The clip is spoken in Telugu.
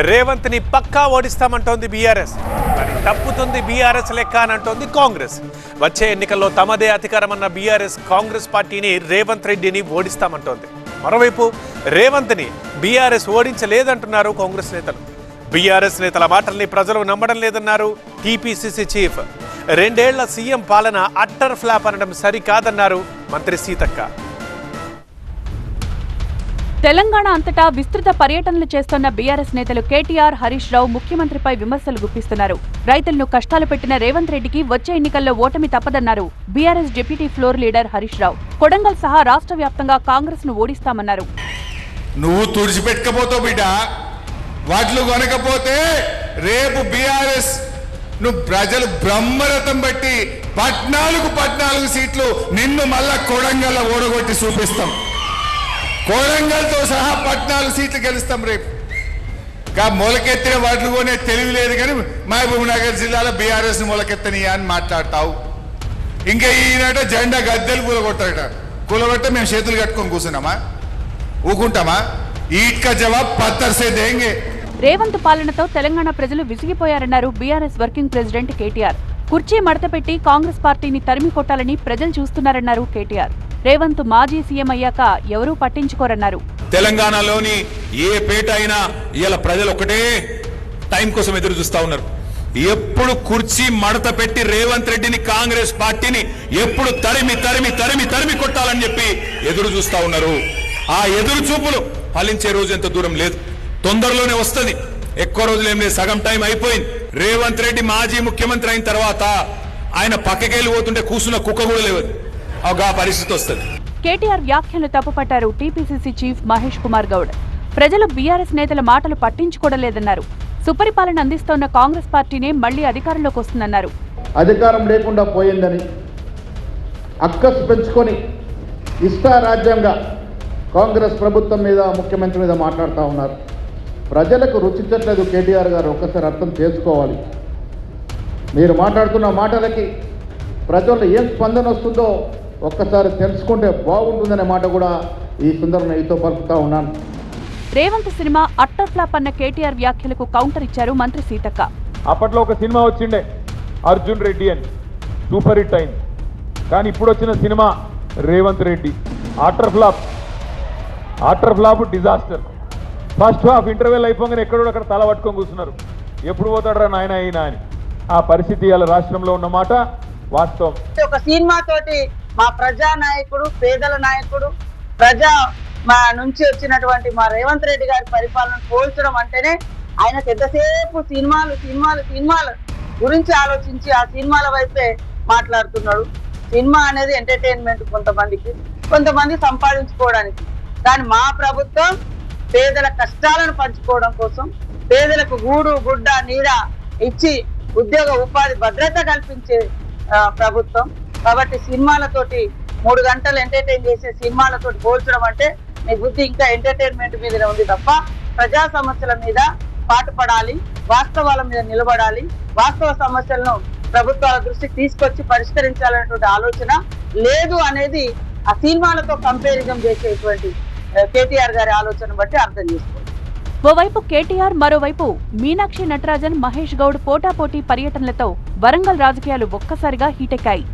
రేవంత్ ని పక్కా ఓడిస్తామంటోంది బీఆర్ఎస్. కానీ తప్పుతుంది బీఆర్ఎస్ లెక్క అని అంటోంది కాంగ్రెస్. వచ్చే ఎన్నికల్లో తమదే అధికారమన్న బీఆర్ఎస్ కాంగ్రెస్ పార్టీని రేవంత్ రెడ్డిని ఓడిస్తామంటోంది. మరోవైపు రేవంత్ ని బీఆర్ఎస్ ఓడించలేదంటున్నారు కాంగ్రెస్ నేతలు. బీఆర్ఎస్ నేతల మాటల్ని ప్రజలు నమ్మడం లేదన్నారు టీపీసీసీ చీఫ్. 2 ఏళ్ల సీఎం పాలన అట్టర్ ఫ్లాప్ అనడం సరికాదన్నారు మంత్రి సీతక్క. తెలంగాణ అంతటా విస్తృత పర్యటనలు చేస్తున్న బీఆర్ఎస్ నేతలు కేటీఆర్, హరీష్ రావు ముఖ్యమంత్రిపై విమర్శలు గుప్పిస్తున్నారు. రైతులను కష్టాలు పెట్టిన రేవంత్ రెడ్డికి వచ్చే ఎన్నికల్లో ఓటమి తప్పదన్నారు BRS deputy floor leader Harish Rao. Kodangal సహా రాష్ట్ర వ్యాప్తంగా కాంగ్రెస్ ను ఓడిస్తామన్నారు. నువ్వు తుడిచిపెట్టకపోతావు బిడ్డ, వాటిలు కొనకపోతే రేపు బీఆర్ఎస్ నువ్వు ప్రజలు బ్రహ్మరథం బట్టి 14 సీట్లు నిన్ను మళ్ళా కొడంగల్ ఓడగొట్టి చూపిస్తాం. కొడంగల్తో సహా 14 సీట్లు గెలుస్తాం రేపు. మొలకెత్తిన వాటిలు కొనే తెలివి లేదు కానీ మహబూబ్ నగర్ జిల్లాలో బీఆర్ఎస్ మొలకెత్తనియా అని మాట్లాడతావు. ఇంకా ఈయనట జెండా గద్దెలు కూలగొట్టాడట. కూలగొట్టే మేము చేతులు కట్టుకొని కూర్చున్నామా, ఊకుంటామా? ఈట్కా జవాబ్ పత్తర్ సే దేంగే. రేవంత్ పాలనతో తెలంగాణ ప్రజలు విసిగిపోయారన్నారు బీఆర్ఎస్ వర్కింగ్ ప్రెసిడెంట్ కేటీఆర్. కుర్చీ మడతపెట్టి కాంగ్రెస్ పార్టీని తరిమి కొట్టాలని ప్రజలు చూస్తున్నారన్నారు కేటీఆర్. రేవంత్ మాజీ సీఎం అయ్యాక ఎవరూ పట్టించుకోరన్నారు. తెలంగాణలోని ఏ పేట అయినా ఇలా ప్రజలు ఒకటే టైం కోసం ఎదురు చూస్తా ఉన్నారు. ఎప్పుడు కుర్చీ మడత పెట్టి రేవంత్ రెడ్డిని కాంగ్రెస్ పార్టీని ఎప్పుడు తరిమి తరిమి తరిమి తరిమి కొట్టాలని చెప్పి ఎదురు చూస్తా ఉన్నారు. ఆ ఎదురు చూపులు ఫలించే రోజు ఎంత దూరం లేదు, తొందరలోనే వస్తుంది. ఎక్కువ రోజులు ఏం లేదు, సగం టైం అయిపోయింది. రేవంత్ రెడ్డి మాజీ ముఖ్యమంత్రి అయిన తర్వాత ఆయన పక్కకెళ్ళి పోతుంటే కూసున్న కుక్క కూడా లేదు. ఆ పరిస్థితి వస్తుంది. కేటీఆర్ వ్యాఖ్యలు తప్పుపట్టారు టీపీసీసీ చీఫ్ మహేష్ కుమార్ గౌడ్. ప్రజలు బీఆర్ఎస్ నేతల మాటలు పట్టించుకోవడలేదన్నారు. సుపరిపాలన అందిస్తోన్న కాంగ్రెస్ పార్టీనే మళ్లీ అధికారంలోకి వస్తుందన్నారు. అధికారం లేకుండా పోయిందని అక్కసు పెంచుకొని ఇష్టారాజ్యంగా కాంగ్రెస్ ప్రభుత్వం మీద, ముఖ్యమంత్రి మీద మాట్లాడుతూ ఉన్నారు. ప్రజలకు రుచించట్లేదు కేటీఆర్ గారు, ఒక్కసారి అర్థం చేసుకోవాలి. మీరు మాట్లాడుతున్న మాటలకి ప్రజల్లో ఏం స్పందన వస్తుందో ఒక్కసారి తెలుసుకుంటే బాగుంటుందనే మాట కూడా ఈ సందర్భంగా మీతో పలుకుతా ఉన్నాను. రేవంత్ సినిమా అట్టర్ ఫ్లాప్ అన్న కేటీఆర్ వ్యాఖ్యలకు కౌంటర్ ఇచ్చారు మంత్రి సీతక్క. అప్పట్లో ఒక సినిమా వచ్చిండే అర్జున్ రెడ్డి అని, సూపర్ హిట్ అయింది. కానీ ఇప్పుడు వచ్చిన cinema Revanth Reddy utter flop disaster. First half interval అయిపోగానే ఎక్కడో అక్కడ తల పట్టుకొని కూర్చున్నారు. ఎప్పుడు పోతాడరా నాయన అయినా అని. ఆ పరిస్థితి ఇవాళ రాష్ట్రంలో ఉన్నమాట వాస్తవం. ఒక సినిమా తోటి మా ప్రజా నాయకుడు, పేదల నాయకుడు, ప్రజా మా నుంచి వచ్చినటువంటి మా రేవంత్ రెడ్డి గారి పరిపాలన పోల్చడం అంటేనే ఆయనకు ఎంతసేపు సినిమాలు గురించి ఆలోచించి ఆ సినిమాల వైపే మాట్లాడుతున్నాడు. సినిమా అనేది ఎంటర్టైన్మెంట్ కొంతమంది సంపాదించుకోవడానికి. కానీ మా ప్రభుత్వం పేదల కష్టాలను పంచుకోవడం కోసం, పేదలకు గూడు గుడ్డ నీడ ఇచ్చి ఉద్యోగ ఉపాధి భద్రత కల్పించే ప్రభుత్వం. కాబట్టి సినిమాలతోటి 3 గంటలు ఎంటర్టైన్ చేసే సినిమాలతోటి పోల్చడం అంటే నీ బుద్ధి ఇంకా ఎంటర్టైన్మెంట్ మీదనే ఉంది తప్ప ప్రజా సమస్యల మీద పాటుపడాలి, వాస్తవాల మీద నిలబడాలి, వాస్తవ సమస్యలను ప్రభుత్వాల దృష్టికి తీసుకొచ్చి పరిష్కరించాలనేటువంటి ఆలోచన లేదు అనేది ఆ సినిమాలతో కంపారిజన్ చేసేటువంటి కేటీఆర్ గారి ఆలోచన బట్టి అర్థం చేసుకోండి. ఓవైపు కేటీఆర్, మరోవైపు మీనాక్షి నటరాజన్, మహేష్ గౌడ్ పోటాపోటీ పర్యటనలతో వరంగల్ రాజకీయాలు ఒక్కసారిగా హీటెక్కాయి.